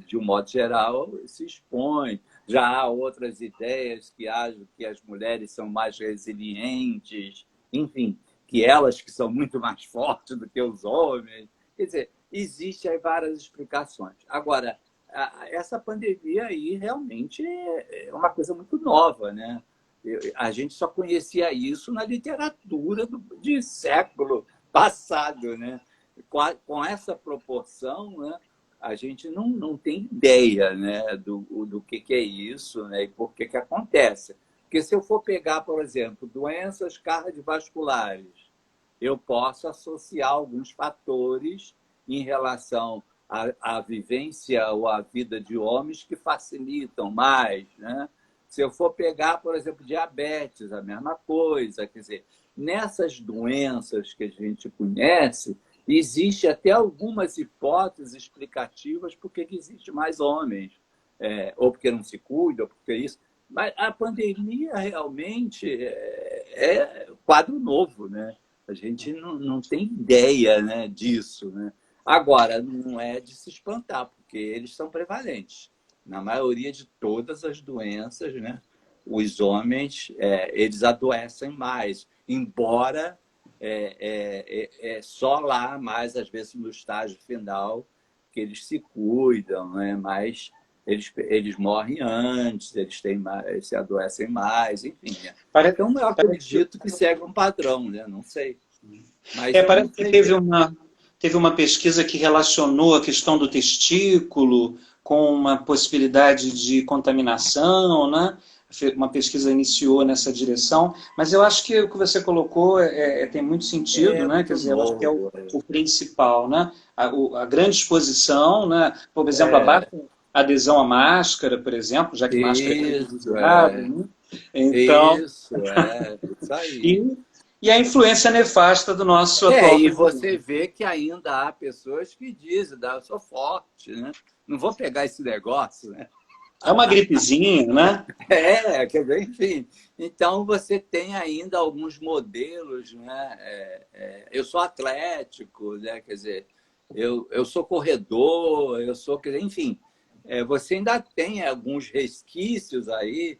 de um modo geral, se expõe. Já há outras ideias que acham que as mulheres são mais resilientes, enfim, que elas que são muito mais fortes do que os homens. Quer dizer, existem várias explicações. Agora, essa pandemia aí realmente é uma coisa muito nova, né? A gente só conhecia isso na literatura de século passado, né? Com essa proporção, né? A gente não tem ideia, né, do que é isso, né, e por que acontece. Porque se eu for pegar, por exemplo, doenças cardiovasculares, eu posso associar alguns fatores em relação à vivência ou à vida de homens que facilitam mais, né? Se eu for pegar, por exemplo, diabetes, a mesma coisa. Quer dizer, nessas doenças que a gente conhece, existe até algumas hipóteses explicativas por que existe mais homens, ou porque não se cuida, ou porque isso. Mas a pandemia realmente é quadro novo, né? A gente não tem ideia, né, disso, né? Agora, não é de se espantar, porque eles são prevalentes. Na maioria de todas as doenças, né, os homens eles adoecem mais, embora só lá, mais às vezes no estágio final, que eles se cuidam, né? Mas eles morrem antes, eles se adoecem mais, enfim. Né? Então, eu acredito que segue um padrão, né? Não sei. Mas eu parece não que sei. teve uma pesquisa que relacionou a questão do testículo com uma possibilidade de contaminação, né? Uma pesquisa iniciou nessa direção, mas eu acho que o que você colocou tem muito sentido, É né? Quer muito dizer, eu acho que é novo. o principal, né? A grande exposição, né? Por exemplo, a É, baixa adesão à máscara, por exemplo, já que máscara é isso, privilegiado, né? Então, isso aí. e, e a influência nefasta do nosso atual E presidente. você vê que ainda há pessoas que dizem, eu sou forte, né? Não vou pegar esse negócio, né? É uma gripezinha, né? Quer dizer, enfim. Então, você tem ainda alguns modelos, né? Eu sou atlético, né? Quer dizer, eu sou corredor, quer dizer, enfim. Você ainda tem alguns resquícios aí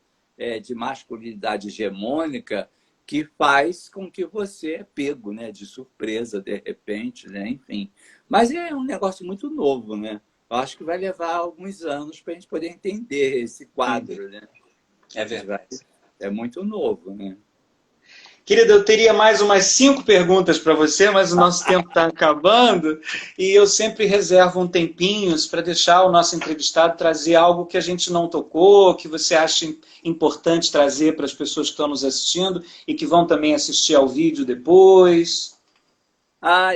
de masculinidade hegemônica que faz com que você é pego, né, de surpresa, de repente, né, enfim. Mas é um negócio muito novo, né? Eu acho que vai levar alguns anos para a gente poder entender esse quadro, né? É verdade. É muito novo, né? Querida, eu teria mais umas 5 perguntas para você, mas o nosso tempo está acabando e eu sempre reservo um tempinho para deixar o nosso entrevistado trazer algo que a gente não tocou, que você acha importante trazer para as pessoas que estão nos assistindo e que vão também assistir ao vídeo depois.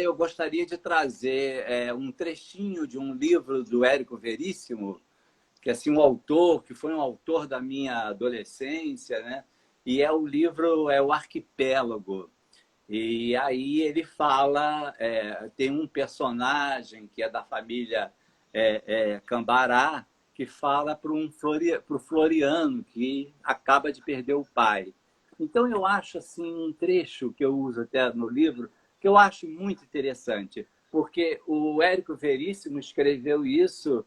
Eu gostaria de trazer um trechinho de um livro do Érico Veríssimo, que assim, um autor, que foi um autor da minha adolescência, né? E o livro é o Arquipélago. E aí ele fala, tem um personagem que é da família Cambará, que fala para o Floriano, que acaba de perder o pai. Então eu acho assim um trecho que eu uso até no livro, que eu acho muito interessante, porque o Érico Veríssimo escreveu isso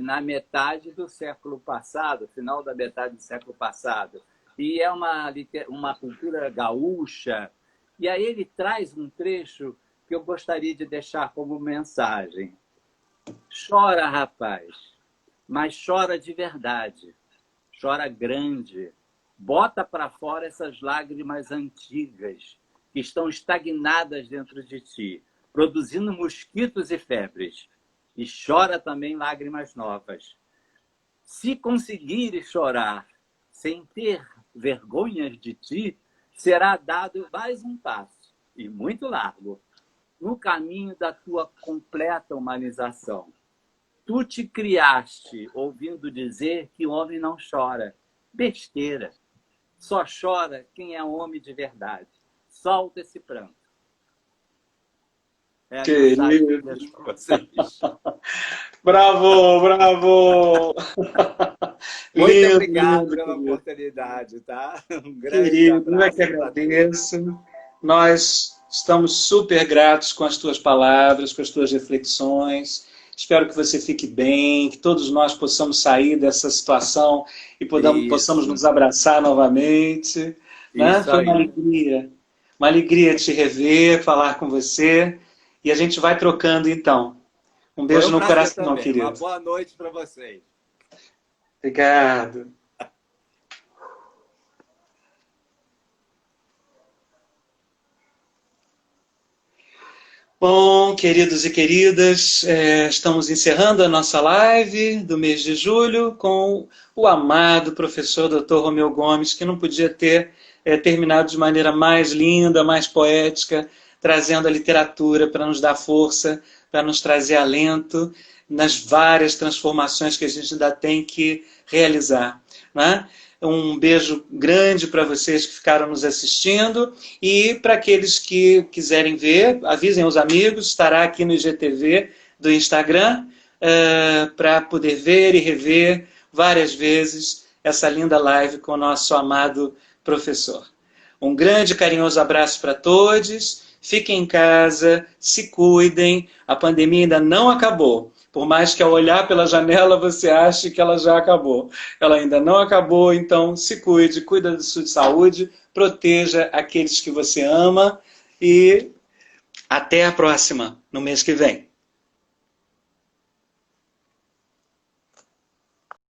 na metade do século passado, final da metade do século passado. E é uma cultura gaúcha. E aí ele traz um trecho que eu gostaria de deixar como mensagem. Chora, rapaz, mas chora de verdade. Chora grande. Bota para fora essas lágrimas antigas que estão estagnadas dentro de ti, produzindo mosquitos e febres. E chora também lágrimas novas. Se conseguires chorar sem ter vergonhas de ti, será dado mais um passo, e muito largo, no caminho da tua completa humanização. Tu te criaste ouvindo dizer que o homem não chora. Besteira. Só chora quem é homem de verdade. Solta esse pranto. É a mensagem que eu deixo para vocês. Bravo, bravo! Muito Lindo, obrigado lindo, pela querido. oportunidade, tá? Um grande Querido, eu é abraço. que agradeço. Nós estamos super gratos com as tuas palavras, com as tuas reflexões. Espero que você fique bem, que todos nós possamos sair dessa situação e possamos nos abraçar novamente. Né? Isso Foi aí. uma alegria te rever, falar com você. E a gente vai trocando então. Um Foi beijo um no prazer coração, também. querido. Uma boa noite para vocês. Obrigado. Bom, queridos e queridas, estamos encerrando a nossa live do mês de julho com o amado professor Dr. Romeu Gomes, que não podia ter terminado de maneira mais linda, mais poética, trazendo a literatura para nos dar força, para nos trazer alento nas várias transformações que a gente ainda tem que realizar, né? Um beijo grande para vocês que ficaram nos assistindo e para aqueles que quiserem ver, avisem os amigos, estará aqui no IGTV do Instagram para poder ver e rever várias vezes essa linda live com o nosso amado professor. Um grande carinhoso abraço para todos, fiquem em casa, se cuidem, a pandemia ainda não acabou. Por mais que ao olhar pela janela você ache que ela já acabou. Ela ainda não acabou, então se cuide, cuida da sua saúde, proteja aqueles que você ama e até a próxima, no mês que vem.